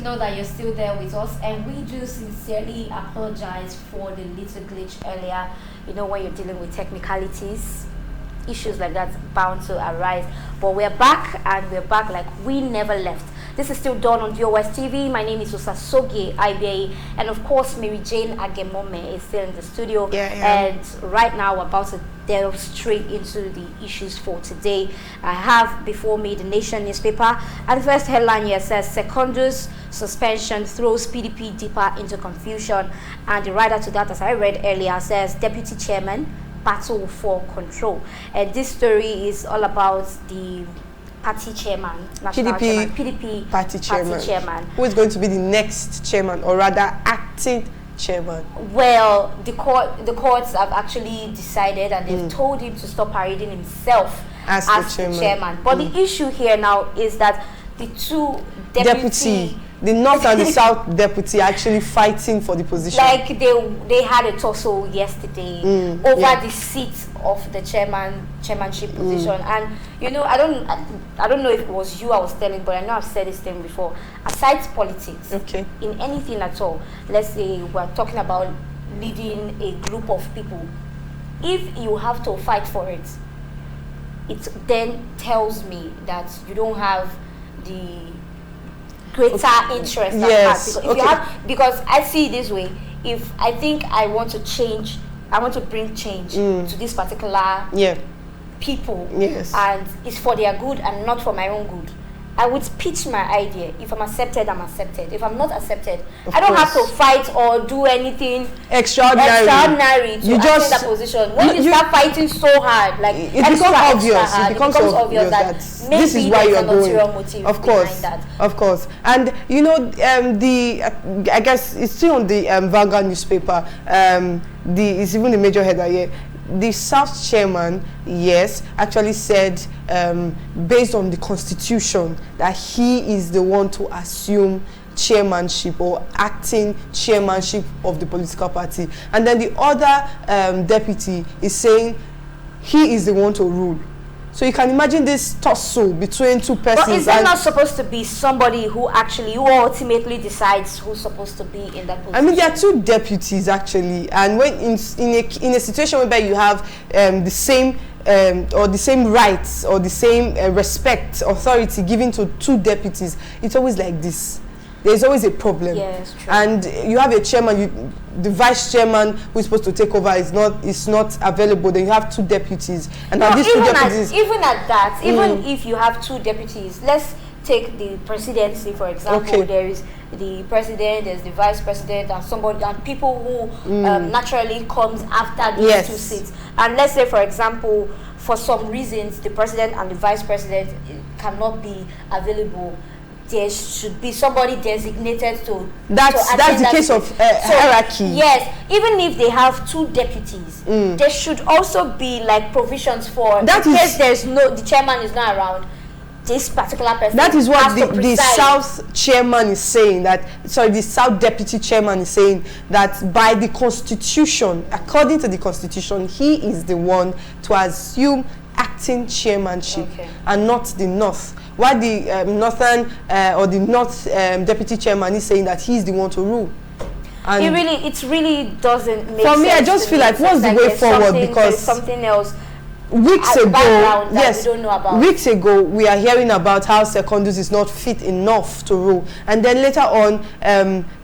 know that you're still there with us, and we do sincerely apologize for the little glitch earlier. You know, when you're dealing with technicalities, issues like that bound to arise. But we're back, and we're back like we never left. This is still done on DOS TV. My name is Osasogie Ibe, and of course Mary Jane Agemome is still in the studio. And right now we're about to delve straight into the issues for today. I have before me the Nation newspaper, and the first headline here says Secondus suspension throws PDP deeper into confusion, and the writer to that, as I read earlier, says Deputy Chairman battle for control. And this story is all about the party chairman, PDP party chairman, who is going to be the next chairman, or rather acting chairman. Well, the courts have actually decided, and they've told him to stop parading himself as the chairman. But the issue here now is that the two deputy, the North and the South deputy, are actually fighting for the position. Like they had a tussle yesterday over the seat of the chairmanship position. And you know, I don't know if it was you I was telling, but I know I've said this thing before. Aside politics, in anything at all, let's say we're talking about leading a group of people, if you have to fight for it, it then tells me that you don't have the greater interest because I see it this way. If I think I want to bring change to this particular people, and it's for their good and not for my own good, I would pitch my idea. If I'm accepted, I'm accepted. If I'm not accepted, I don't have to fight or do anything extraordinary to attain that position. When you start fighting so hard, like it becomes obvious that maybe this is why you're going. Motive of course, that. Of course. And you know, I guess it's still on the Vanguard newspaper. It's even the major header here. The South chairman, actually said, based on the constitution, that he is the one to assume chairmanship or acting chairmanship of the political party. And then the other deputy is saying he is the one to rule. So you can imagine this tussle between two persons. But is there not supposed to be somebody who ultimately decides who's supposed to be in that position? I mean, there are two deputies actually, and when in a situation where you have the same or the same rights or the same respect, authority given to two deputies, it's always like this. There's always a problem. Yes, true. And you have a chairman, the vice chairman who is supposed to take over is not available. Then you have two deputies, and now these two deputies. Even if you have two deputies, let's take the presidency for example. There is the president, there's the vice president, and people who naturally comes after these two seats. And let's say, for example, for some reasons, the president and the vice president cannot be available. There should be somebody designated to that's the case of hierarchy. Yes, even if they have two deputies, there should also be like provisions for that in case the chairman is not around. This particular person. That is what the South chairman is saying. The South deputy chairman is saying that by the constitution, according to the constitution, he is the one to assume acting chairmanship and not the North. While the Northern or the North deputy chairman is saying that he's the one to rule. And it really doesn't make sense. For me, I just feel like what's the way forward, because something else. Weeks ago, we don't know about. Weeks ago, we are hearing about how Secondus is not fit enough to rule, and then later on,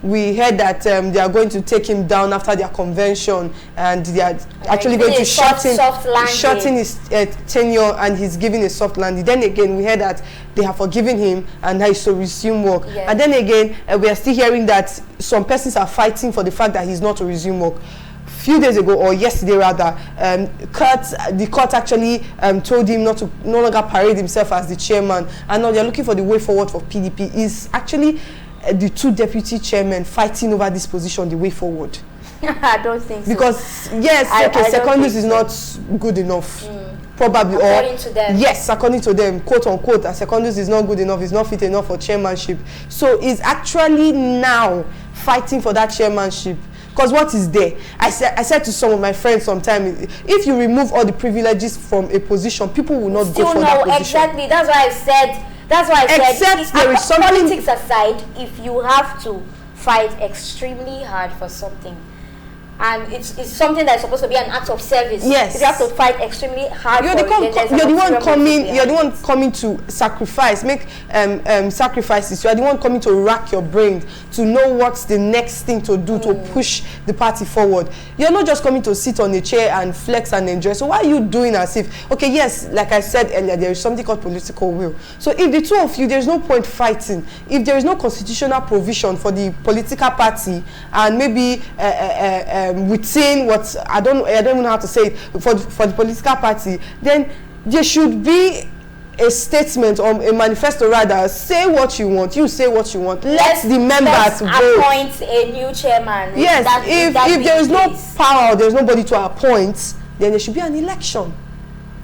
we heard that they are going to take him down after their convention, and they are actually going to shorten his tenure, and he's giving a soft landing. Then again, we heard that they have forgiven him and he's to resume work. Yes. And then again, we are still hearing that some persons are fighting for the fact that he's not to resume work. Few days ago, or yesterday rather, the court actually told him no longer parade himself as the chairman, and now they're looking for the way forward for PDP. Is actually the two deputy chairmen fighting over this position the way forward? I don't think so. Because Secondus is not good enough. Probably, according to them. Yes, according to them, quote unquote, Secondus is not good enough, is not fit enough for chairmanship. So he's actually now fighting for that chairmanship. Because what is there? I said to some of my friends sometime, if you remove all the privileges from a position, people will not go for that position. Exactly. That's why I said That's why I said, except there is something, politics aside, if you have to fight extremely hard for something, and it's something that's supposed to be an act of service. Yes. If you have to fight extremely hard, you're the one coming to sacrifice, make sacrifices. You are the one coming to rack your brain to know what's the next thing to do to push the party forward. You're not just coming to sit on a chair and flex and enjoy. So why are you doing as if, okay, yes, like I said earlier, there is something called political will. So if the two of you, there's no point fighting. If there is no constitutional provision for the political party, and maybe within what I don't even know how to say it, for the political party, then there should be a statement or a manifesto, rather. Say what you want. You say what you want. Let the members vote. Appoint a new chairman. Yes, if there is no power or there is nobody to appoint, then there should be an election.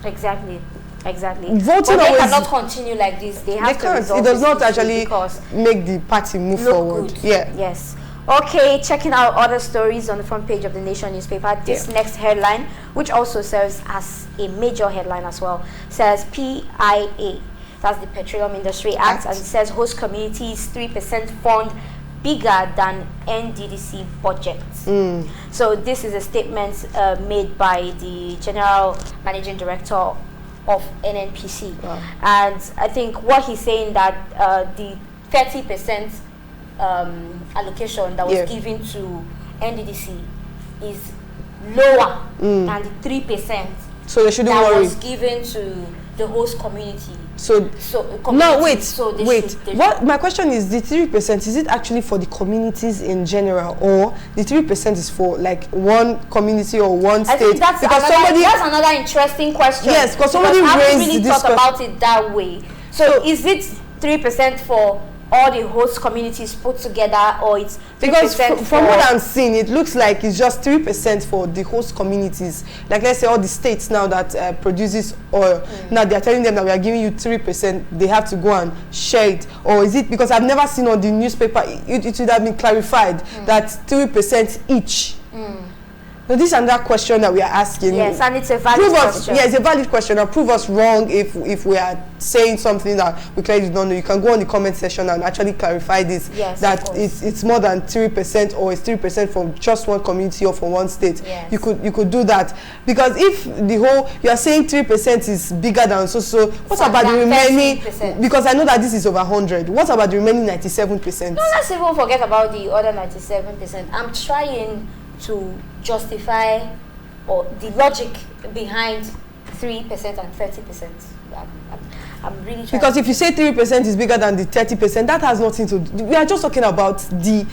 Exactly. Voting but they always cannot continue like this. They have to resolve it does this not actually make the party move forward. Good. Yeah. Yes. Okay, checking out other stories on the front page of the Nation newspaper. This next headline, which also serves as a major headline as well, says PIA, that's the Petroleum Industry Act, and it says host communities 3% fund bigger than NDDC budget. So this is a statement made by the General Managing Director of NNPC. And I think what he's saying that the 30% allocation that was given to NDDC is lower than the 3%. So they shouldn't that worry. was given to the host community. Wait. What my question is, the 3%, is it actually for the communities in general, or the 3% is for like one community or one state? I think that's another interesting question. Yes, because somebody raised this thought about it that way. So is it 3% for all the host communities put together, or it's 3% because from what I'm seeing, it looks like it's just 3% for the host communities. Like, let's say all the states now that produces oil, now they're telling them that we are giving you 3%, they have to go and share it. Or is it, because I've never seen on the newspaper, it should have been clarified that 3% each. So this is another question that we are asking. Yes, and it's a valid question. Yeah, it's a valid question. And prove us wrong if we are saying something that we clearly don't know. You can go on the comment section and actually clarify this. Yes, that it's more than 3%, or it's 3% from just one community or from one state. Yes. You could do that, because if the whole, you are saying 3% is bigger than so what about the remaining? 30%. Because I know that this is over 100. What about the remaining 97%? No, let's even forget about the other 97%. I'm trying to justify or the logic behind 3% and 30%. I'm really trying. Because if you say 3% is bigger than the 30%, that has nothing to do. We are just talking about the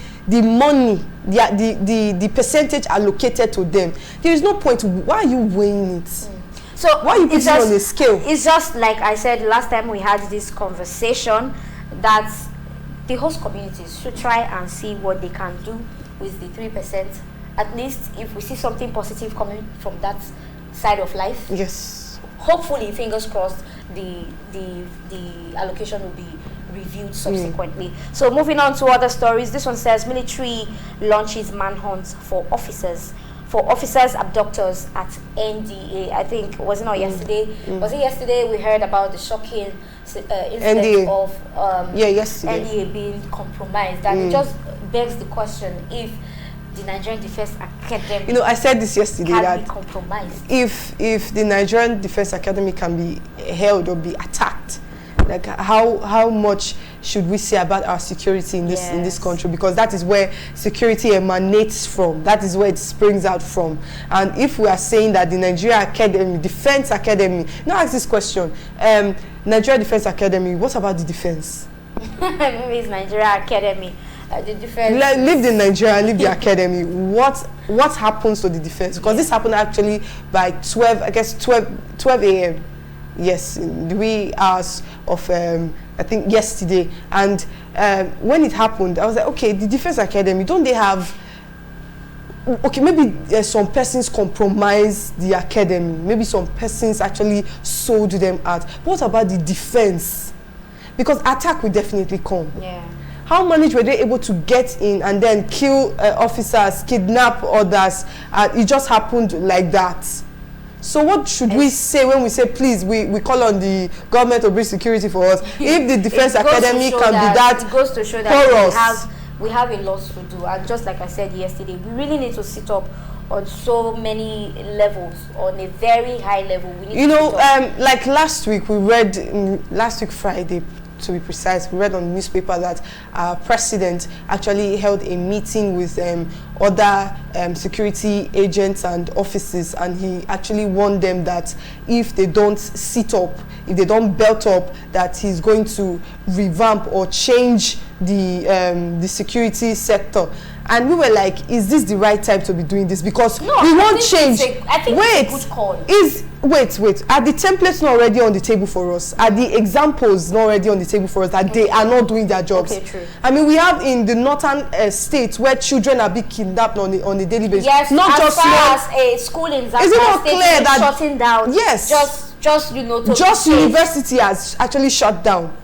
money, the percentage allocated to them. There is no point. Why are you weighing it? So why are you putting it on a scale? It's just like I said last time we had this conversation, that the host communities should try and see what they can do with the 3%. At least if we see something positive coming from that side of life. Yes. Hopefully, fingers crossed, the allocation will be reviewed subsequently. So moving on to other stories. This one says military launches manhunt for officers abductors at NDA. I think, was it not yesterday? Was it yesterday we heard about the shocking incident of NDA being compromised? And it just begs the question, if the Nigerian Defense Academy, I said this yesterday, can that be compromised. If the Nigerian Defense Academy can be held or be attacked, like how much should we say about our security in this country? Because that is where security emanates from. That is where it springs out from. And if we are saying that the Nigeria Academy, Defense Academy, now ask this question: Nigeria Defense Academy, what about the defense? Maybe it's Nigeria Academy. The defense. Leave the Nigeria, leave the academy. What happens to the defense? Because this happened actually by 12 a.m. Yes, in the wee hours of I think yesterday. And when it happened, I was like, okay, the Defense Academy, don't they have? Okay, maybe some persons compromise the academy. Maybe some persons actually sold them out. But what about the defense? Because attack will definitely come. Yeah. How managed were they able to get in and then kill officers, kidnap others? It just happened like that. So what should we say when we say, please, we call on the government to bring security for us? If the Defense Academy can be that, it goes to show that we have a lot to do. And just like I said yesterday, we really need to sit up on so many levels, on a very high level. We need like last week, we read, last week Friday, to be precise, we read on the newspaper that our president actually held a meeting with other security agents and officers, and he actually warned them that if they don't sit up, if they don't belt up, that he's going to revamp or change the security sector. And we were like, is this the right time to be doing this? Because we won't change. I think it's a good call. Wait. Are the templates not already on the table for us? Are the examples not already on the table for us that they are not doing their jobs? Okay, true. I mean, we have in the northern states where children are being kidnapped on a daily basis. Yes, not as just far as a school in Zamfara is it not State clear that shutting down? Yes. Just university has actually shut down.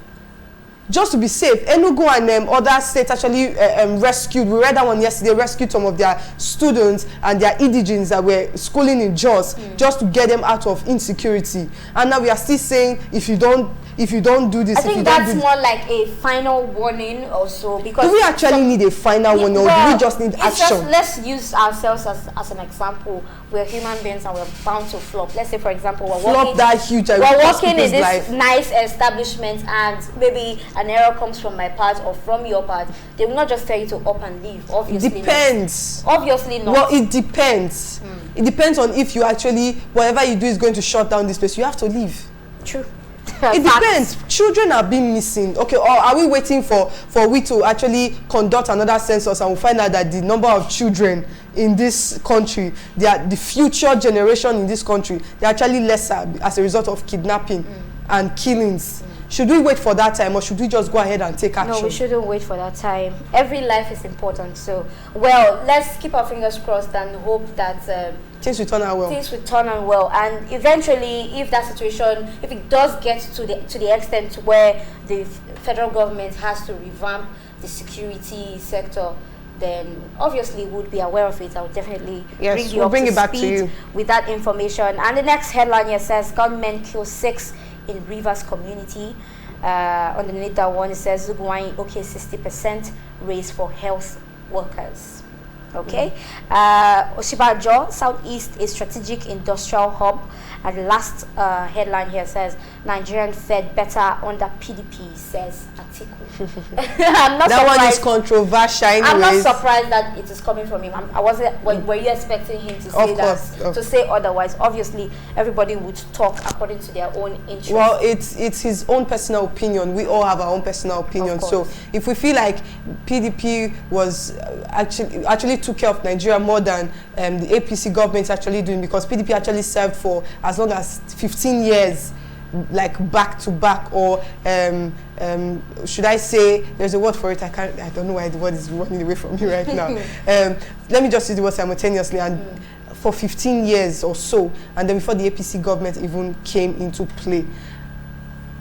Just to be safe, Enugu and other states actually rescued. We read that one yesterday. Rescued some of their students and their indigenes that were schooling in Jos, just to get them out of insecurity. And now we are still saying, if you don't do this, I think that's more like a final warning or so. Because do we actually need a final warning, or do we just need action? Let's use ourselves as an example. We're human beings and we're bound to flop. Let's say, for example, we're working in this nice establishment, and maybe an error comes from my part or from your part. They will not just tell you to up and leave. Obviously, depends. Obviously not. Well, it depends. It depends on if you actually, whatever you do is going to shut down this place. You have to leave. True. It depends. Children are being missing. Okay, or are we waiting for we to actually conduct another census and we'll find out that the number of children in this country, the future generation in this country, they're actually lesser as a result of kidnapping and killings? Should we wait for that time, or should we just go ahead and take action? No, we shouldn't wait for that time. Every life is important. So, well, let's keep our fingers crossed and hope that things will turn out well. Things will turn out well, and eventually, if that situation, if it does get to the extent where the federal government has to revamp the security sector, then obviously we'll be aware of it. I will definitely bring it back to you with that information. And the next headline here says, gunmen kill 6 in Rivers community. Underneath that one, it says, Zugwai, okay, 60% raise for health workers. Okay. Oshibajo, Southeast, a strategic industrial hub. And the last headline here says, Nigerian Fed better under PDP, says Atiku. That one is controversial anyways. I'm not surprised that it is coming from him. I wasn't. Were you expecting him to say that? To say otherwise? Obviously, everybody would talk according to their own interest. Well, it's his own personal opinion. We all have our own personal opinion. So if we feel like PDP was actually took care of Nigeria more than the APC government is actually doing, because PDP actually served for as long as 15 years, like back to back, or should I say, there's a word for it, I don't know why the word is running away from me right now. Let me just use the word simultaneously. And for 15 years or so, and then before the APC government even came into play.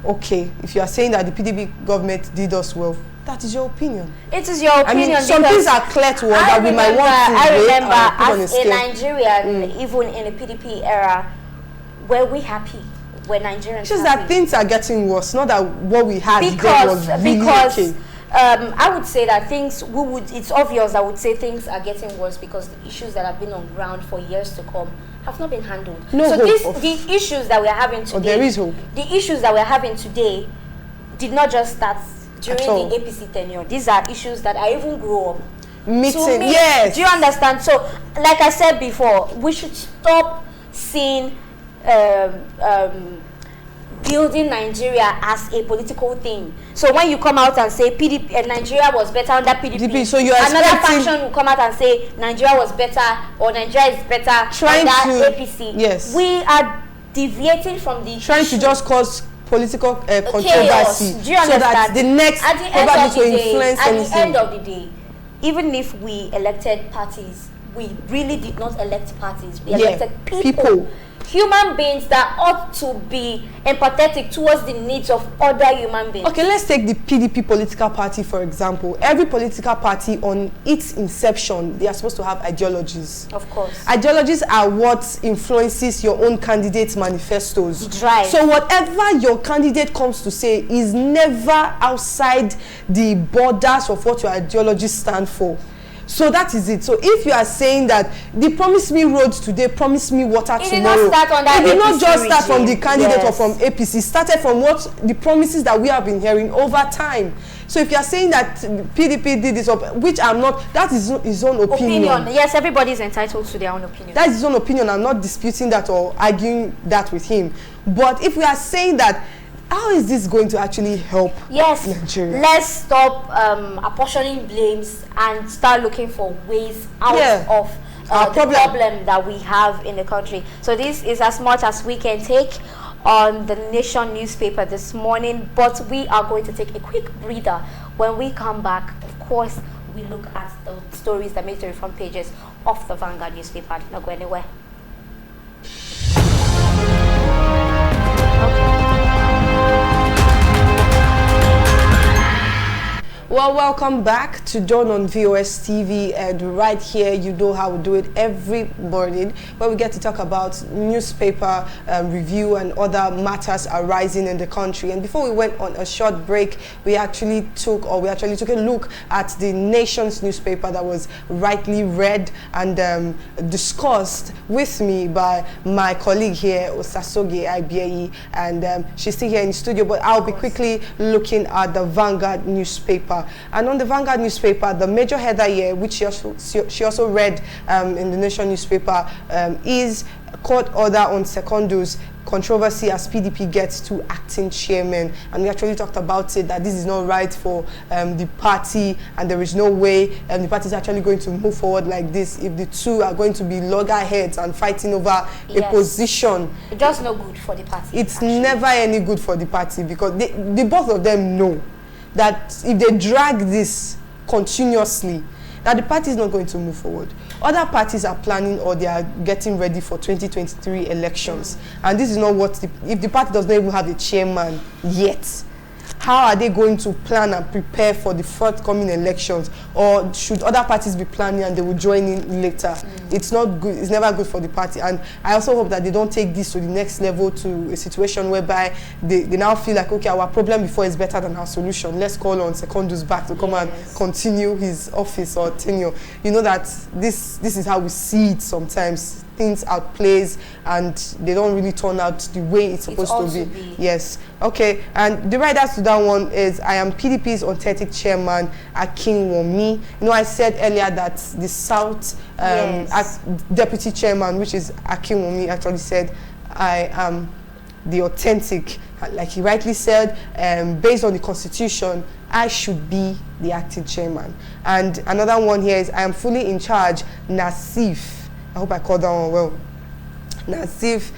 Okay, if you are saying that the PDP government did us well, that is your opinion. It is your opinion. I mean, some things are clear to us that we might want to I remember as a Nigerian, even in the PDP era, were we happy? Were Nigerians just happy? That things are getting worse, not that what we had then was really okay. I would say that it's obvious I would say things are getting worse because the issues that have been on ground for years to come have not been handled. The issues that we are having today, there is hope. The issues that we are having today did not just start during the APC tenure. These are issues that I even grew up meeting. Yes. Do you understand? So, like I said before, we should stop seeing building Nigeria as a political thing. So when you come out and say PDP, Nigeria was better under PDP, so you're another faction will come out and say Nigeria was better or Nigeria is better under APC. Yes. We are deviating from the trying to just cause political controversy. Do you understand? So that the next probably to influence anything. At the end of the day, even if we elected parties we really did not elect parties. We elected people. People. Human beings that ought to be empathetic towards the needs of other human beings. Okay, let's take the PDP political party, for example. Every political party on its inception, they are supposed to have ideologies. Of course. Ideologies are what influences your own candidate's manifestos. Drive. So whatever your candidate comes to say is never outside the borders of what your ideologies stand for. So that is it. So if you are saying that they promised me roads today, promise me water tomorrow, did not start on that. It did not APC just start from the regime. candidate Yes. or from APC. It started from what the promises that we have been hearing over time. So if you are saying that PDP did this, which I'm not, that is his own opinion. Yes, everybody is entitled to their own opinion. That is his own opinion. I'm not disputing that or arguing that with him. But if we are saying that, how is this going to actually help Nigeria? Let's stop apportioning blames and start looking for ways out of the problem that we have in the country. So this is as much as we can take on the Nation newspaper this morning, but we are going to take a quick breather. When we come back, of course, we look at the stories that make the front pages of the Vanguard newspaper. Don't go anywhere. Well, welcome back to Dawn on VOS TV, and right here you know how we do it every morning, where we get to talk about newspaper review and other matters arising in the country. And before we went on a short break, we actually took a look at the Nation's newspaper that was rightly read and discussed with me by my colleague here, Osasoge Ibieyi, and she's still here in the studio, but I'll be quickly looking at the Vanguard newspaper. And on the Vanguard newspaper, the major header here, which she also read in the Nation newspaper, is court order on Secondus, controversy as PDP gets two acting chairmen. And we actually talked about it, that this is not right for the party, and there is no way the party is actually going to move forward like this if the two are going to be loggerheads and fighting over a position. It's just no good for the party. It's never any good for the party, because they both of them know that if they drag this continuously, that the party is not going to move forward. Other parties are planning or they are getting ready for 2023 elections. And this is not what, if the party does not even have a chairman yet, how are they going to plan and prepare for the forthcoming elections? Or should other parties be planning and they will join in later? It's not good. It's never good for the party. And I also hope that they don't take this to the next level, to a situation whereby they now feel like, okay, our problem before is better than our solution. Let's call on Secondus back to come and continue his office or tenure. You know that this is how we see it sometimes. Things outplays and they don't really turn out the way it's supposed to be. Yes. Okay. And the writer to that one is, I am PDP's authentic chairman, Akinwumi. You know, I said earlier that the South deputy chairman, which is Akinwumi, actually said, I am the authentic. Like he rightly said, based on the constitution, I should be the acting chairman. And another one here is, I am fully in charge, Nasif. I hope I called that one well. Nasif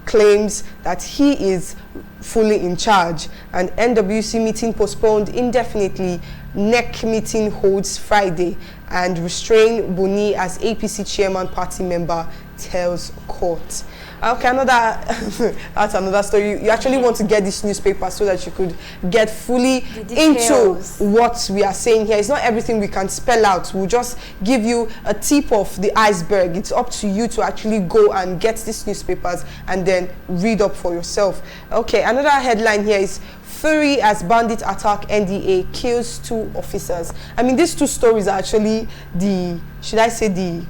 claims that he is fully in charge. And NWC meeting postponed indefinitely. NEC meeting holds Friday. And restrain Buni as APC chairman party member, tells court. Okay, that's another story. You actually want to get this newspaper so that you could get fully into what we are saying here. It's not everything we can spell out. We'll just give you a tip of the iceberg. It's up to you to actually go and get these newspapers and then read up for yourself. Okay, another headline here is, Fury as bandit attack NDA kills 2 officers. I mean, these 2 stories are actually the, should I say the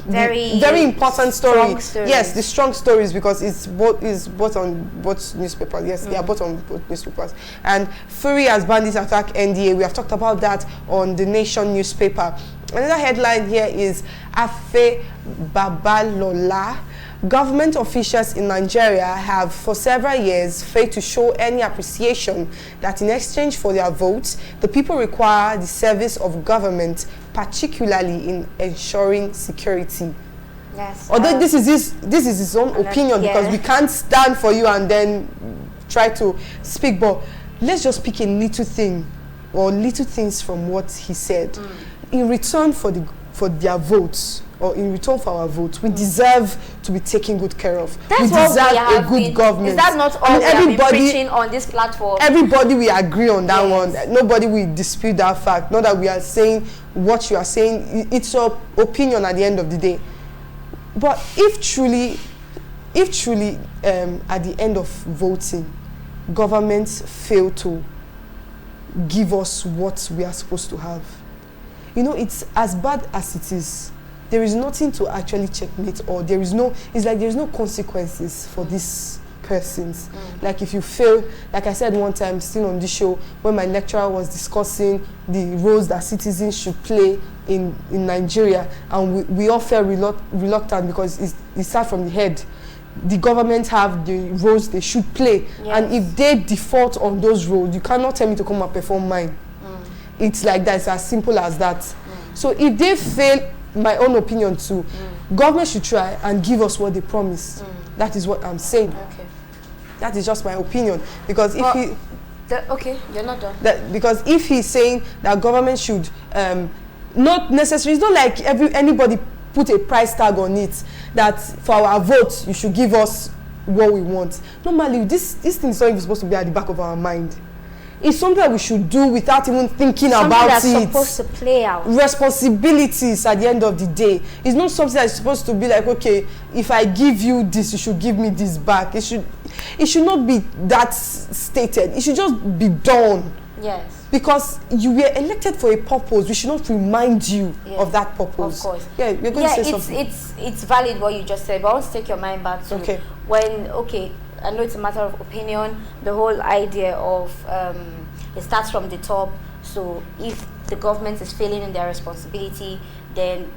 very important story. Yes, the strong stories, because it's both on both newspapers. Yes, they are both on both newspapers. And Fury as bandits attack NDA. We have talked about that on the Nation newspaper. Another headline here is Afe Babalola. Government officials in Nigeria have for several years failed to show any appreciation that in exchange for their votes, the people require the service of government, particularly in ensuring security. Yes. Although this is his own opinion, because we can't stand for you and then try to speak, but let's just pick a little thing or little things from what he said. In return for for their votes, or in return for our votes, we deserve to be taken good care of. That's we deserve a good government. Is that not all we have been preaching on this platform? Everybody will agree on that Yes. one. Nobody will dispute that fact. Not that we are saying what you are saying. It's your opinion at the end of the day. But if truly at the end of voting, governments fail to give us what we are supposed to have, you know, it's as bad as it is. There is nothing to actually checkmate, or it's like there's no consequences for these persons. Like if you fail, like I said one time still on this show, when my lecturer was discussing the roles that citizens should play in Nigeria, and we all felt reluctant because it starts from the head. The government have the roles they should play, and if they default on those roles, you cannot tell me to come and perform mine. It's like that. It's as simple as that. So if they fail, my own opinion too, government should try and give us what they promise. That is what I'm saying. Okay. That is just my opinion, because if you're not done. Because if he's saying that government should not necessarily, it's not like anybody put a price tag on it that for our vote you should give us what we want. Normally this thing is not even supposed to be at the back of our mind. It's something that we should do without even thinking about it. Something that's supposed to play out. Responsibilities at the end of the day. It's not something that's supposed to be like, okay, if I give you this, you should give me this back. It should not be that stated. It should just be done. Yes. Because you were elected for a purpose. We should not remind you of that purpose. Of course. Yeah, you're going to say something. It's valid what you just said, but I want to take your mind back to when, I know it's a matter of opinion, the whole idea of it starts from the top. So if the government is failing in their responsibility, then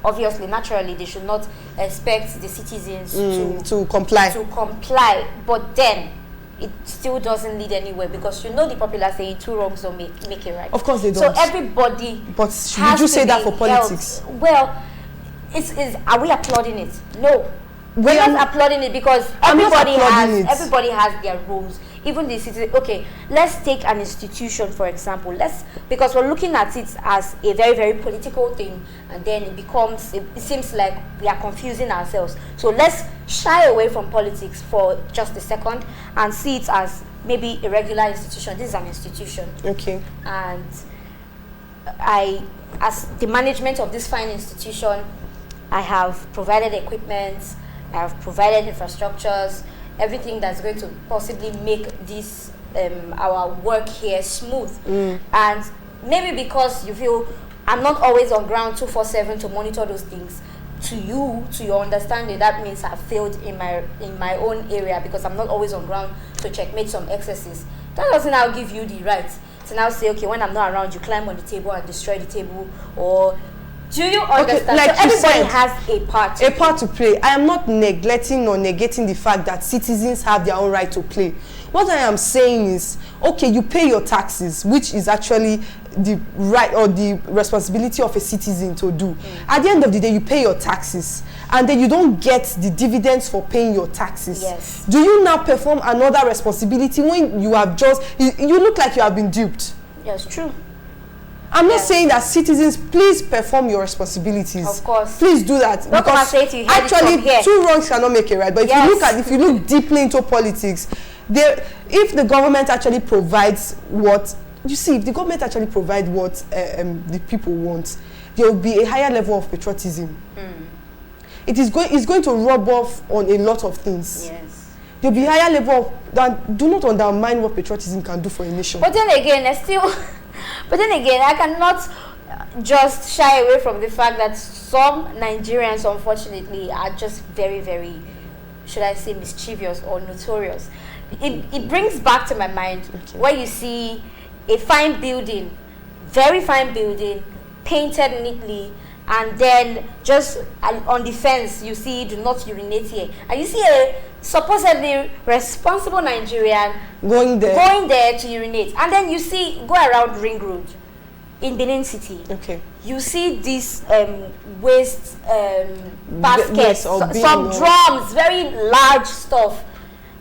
obviously, naturally, they should not expect the citizens to comply. But then it still doesn't lead anywhere, because you know the popular saying, two wrongs don't make it right. Of course they don't. So everybody. But should you say that for politics? Well, are we applauding it? No. We're not applauding it, because everybody has their roles. Even the citizens. Okay, let's take an institution for example. Because we're looking at it as a very, very political thing, and then it seems like we are confusing ourselves. So let's shy away from politics for just a second and see it as maybe a regular institution. This is an institution. Okay. And as the management of this fine institution, I have provided equipment, I have provided infrastructures, everything that's going to possibly make this our work here smooth. And maybe because you feel I'm not always on ground 24/7 to monitor those things, to your understanding, that means I've failed in my own area, because I'm not always on ground to checkmate some excesses. That doesn't now give you the right to now say, okay, when I'm not around, you climb on the table and destroy the table, or do you understand? Okay, like so everybody said, has a part to play. I am not neglecting or negating the fact that citizens have their own right to play. What I am saying is, okay, you pay your taxes, which is actually the right or the responsibility of a citizen to do. At the end of the day, you pay your taxes, and then you don't get the dividends for paying your taxes. Yes. Do you now perform another responsibility when you have you look like you have been duped? Yes, true. I'm not saying that citizens, please perform your responsibilities. Of course. Please do that. Don't because say to you, actually, two wrongs cannot make it right. But if you look deeply into politics, if the government actually provides what the people want, there will be a higher level of patriotism. It's going to rub off on a lot of things. Yes. There'll be a higher level of do not undermine what patriotism can do for a nation. But then again, I cannot just shy away from the fact that some Nigerians, unfortunately, are just very, very, should I say, mischievous or notorious. It brings back to my mind where you see a fine building, very fine building, painted neatly, and then just on the fence you see "do not urinate here," and you see a supposedly responsible Nigerian going there to urinate, and then you see go around Ring Road in Benin City. Okay. You see these waste baskets, some drums, very large stuff,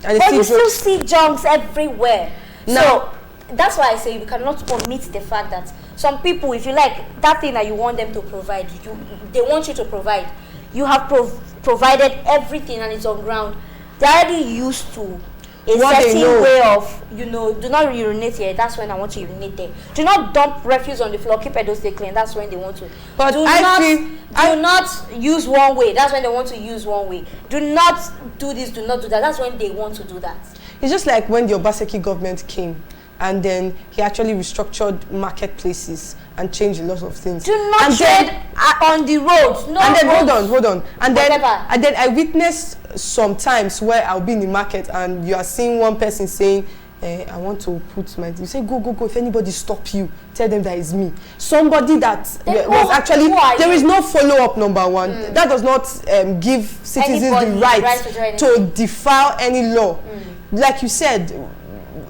but you still see junks everywhere. So that's why I say we cannot omit the fact that some people, if you like, that thing that you want them to provide, they want you to provide. You have provided everything and it's on ground. They're already used to a certain way of, do not urinate here, that's when I want to urinate there. Do not dump refuse on the floor, keep Edo State clean, that's when they want to. But do not use one way, that's when they want to use one way. Do not do this, do not do that, that's when they want to do that. It's just like when the Obaseki government came and then he actually restructured marketplaces and changed a lot of things. Do not trade on the road. No. And then hold on. And then I witnessed sometimes where I'll be in the market and you are seeing one person saying, I want to put my. You say go. If anybody stop you, tell them that is me. Somebody that was actually there is no follow up. Number one, that does not give citizens the right to defile any law. Like you said,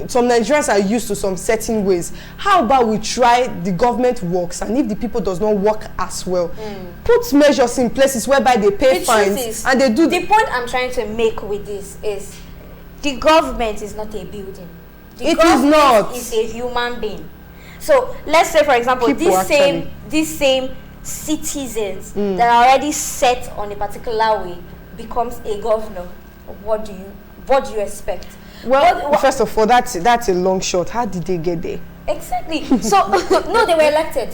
some Nigerians are used to some certain ways. How about we try the government works, and if the people does not work as well, put measures in places whereby they pay fines and they do. The point I'm trying to make with this is the government is not a building. The government is a human being. So let's say, for example, these same citizens that are already set on a particular way becomes a governor. What do you expect? Well, first of all, that's a long shot. How did they get there? Exactly. So no, they were elected.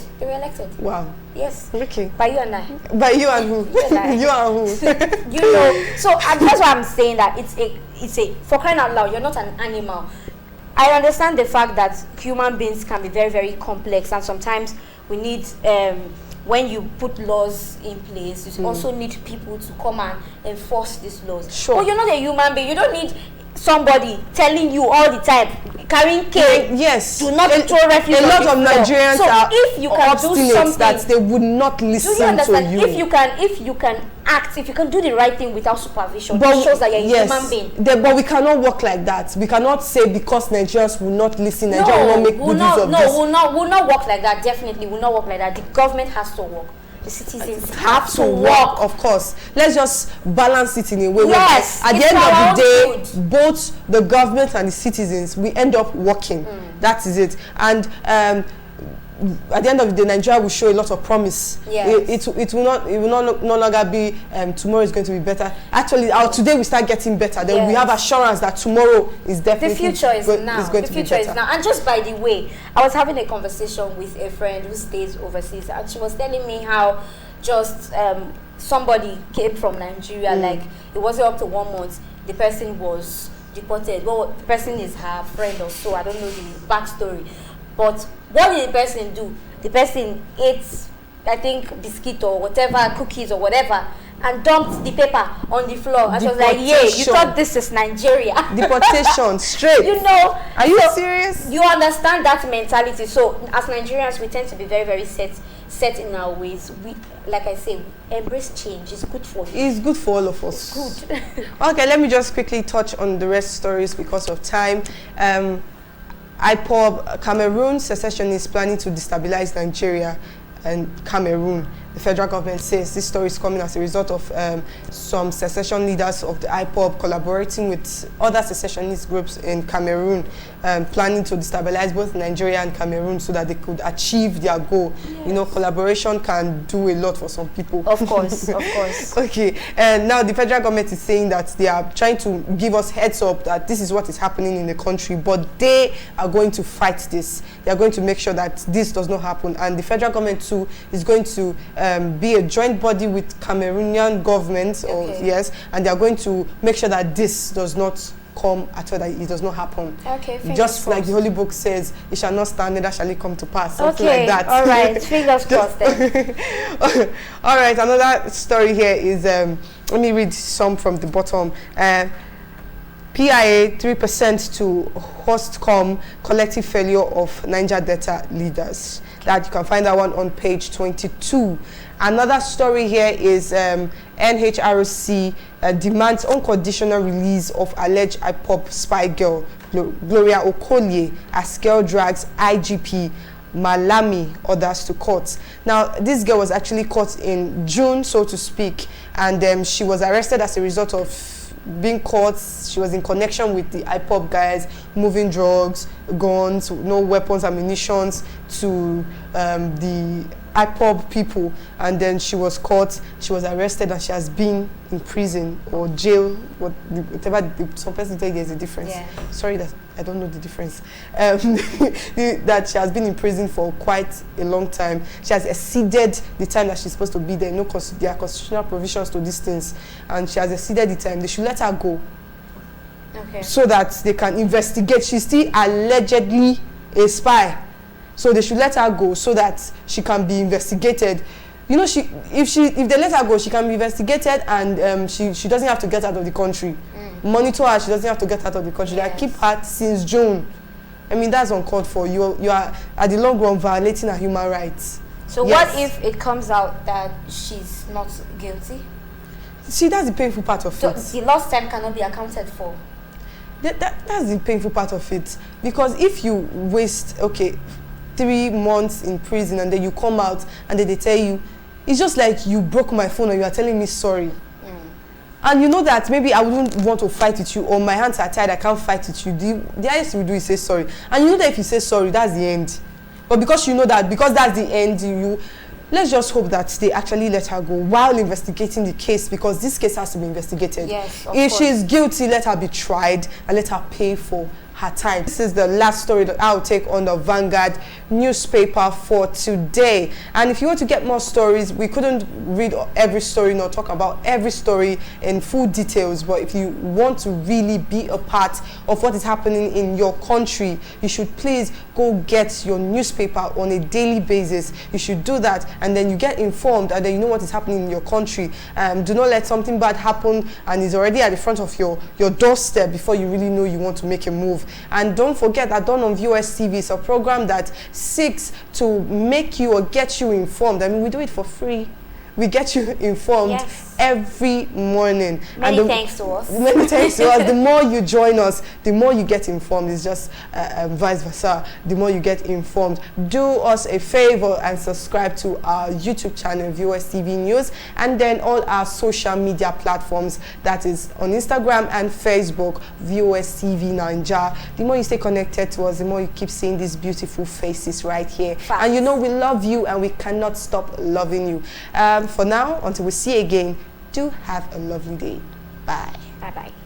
Wow. Yes. Okay. By you and I. By you and who? You and who? So that's why I'm saying that it's a for crying out loud, you're not an animal. I understand the fact that human beings can be very, very complex, and sometimes we need when you put laws in place, you also need people to come and enforce these laws. Sure. But you're not a human being. You don't need somebody telling you all the time, carrying cane. Yes. Do not throw refuse. A lot of Nigerians are if you can do something, that they would not listen to you. If you can act, if you can do the right thing without supervision, it shows that you're a human being. But we cannot work like that. We cannot say because Nigerians will not listen, Nigerians will not make good use of this. We'll not work like that. Definitely, we'll not work like that. The government has to work. The citizens have to work. Of course. Let's just balance it in a way where at the end of the day, both the government and the citizens, we end up working. That is it. And at the end of the day, Nigeria will show a lot of promise. Yes. It will no longer be tomorrow is going to be better. Actually, today we start getting better. Then we have assurance that tomorrow is definitely the future is now. The future is now. And just by the way, I was having a conversation with a friend who stays overseas, and she was telling me how just somebody came from Nigeria. Like it wasn't up to 1 month, the person was deported. Well, the person is her friend or so. I don't know the backstory. But what did the person do? The person ate, I think, biscuit or whatever, cookies or whatever, and dumped the paper on the floor. And she was like, yeah, you thought this is Nigeria. Deportation, straight. Are you serious? You understand that mentality. So as Nigerians, we tend to be very, very set in our ways. We, like I say, embrace change. It's good for you. It's good for all of us. It's good. Okay, let me just quickly touch on the rest stories because of time. IPOB, Cameroon secessionists planning to destabilize Nigeria and Cameroon. The federal government says this story is coming as a result of some secession leaders of the IPOB collaborating with other secessionist groups in Cameroon, planning to destabilize both Nigeria and Cameroon so that they could achieve their goal. Yes. Collaboration can do a lot for some people. Of course, of course. Okay, and now the federal government is saying that they are trying to give us heads up that this is what is happening in the country, but they are going to fight this. They are going to make sure that this does not happen, and the federal government too is going to be a joint body with Cameroonian government, and they are going to make sure that this does not come at all, that it does not happen. Okay, just like the Holy Book says, it shall not stand, neither shall it come to pass. Something like that. All right, fingers crossed then. All right, another story here is, let me read some from the bottom. PIA 3% to Hostcom collective failure of Niger Delta leaders. That you can find that one on page 22. Another story here is NHRC demands unconditional release of alleged IPOB spy girl Gloria Okolie as girl drags IGP Malami others to court. Now, this girl was actually caught in June, so to speak, and she was arrested as a result of being caught. She was in connection with the IPOB guys, moving drugs, guns, no weapons, ammunition to the IPOB people, and then she was caught, she was arrested, and she has been in prison or jail, whatever. Some person tell you there's a difference. Yeah. Sorry that I don't know the difference. That she has been in prison for quite a long time. She has exceeded the time that she's supposed to be there. No, there are constitutional provisions to these things, and she has exceeded the time. They should let her go. Okay. So that they can investigate. She's still allegedly a spy. So they should let her go so that she can be investigated. You know, if they let her go, she can be investigated, and she doesn't have to get out of the country. Monitor her, she doesn't have to get out of the country. Yes. They keep her since June. I mean, that's uncalled for. You are at the long run violating her human rights. So yes. What if it comes out that she's not guilty? See, that's the painful part of So it. the lost time cannot be accounted for. That's the painful part of it. Because if you waste, 3 months in prison, and then you come out and then they tell you, it's just like you broke my phone and you are telling me sorry. And you know that maybe I wouldn't want to fight with you, or my hands are tied, I can't fight with you. The highest you do is say sorry. And you know that if you say sorry, that's the end. But because you know that, because that's the end, let's just hope that they actually let her go while investigating the case, because this case has to be investigated. Yes, of if course. she's guilty, let her be tried and let her pay for her time. This is the last story that I'll take on the Vanguard newspaper for today. And if you want to get more stories, we couldn't read every story nor talk about every story in full details, but if you want to really be a part of what is happening in your country, you should please go get your newspaper on a daily basis. You should do that, and then you get informed, and then you know what is happening in your country. Do not let something bad happen and is already at the front of your doorstep before you really know you want to make a move. And don't forget that Dawn on VOS TV is a program that seeks to make you or get you informed. I mean, we do it for free. We get you informed. Yes. Every morning. Many thanks to us. Many thanks to us. The more you join us, the more you get informed. It's just vice versa. The more you get informed. Do us a favor and subscribe to our YouTube channel, VOS TV News, and then all our social media platforms. That is on Instagram and Facebook, VOS TV Naija. The more you stay connected to us, the more you keep seeing these beautiful faces right here. Facts. And you know we love you, and we cannot stop loving you. For now, until we see you again, do have a lovely day. Bye. Bye-bye.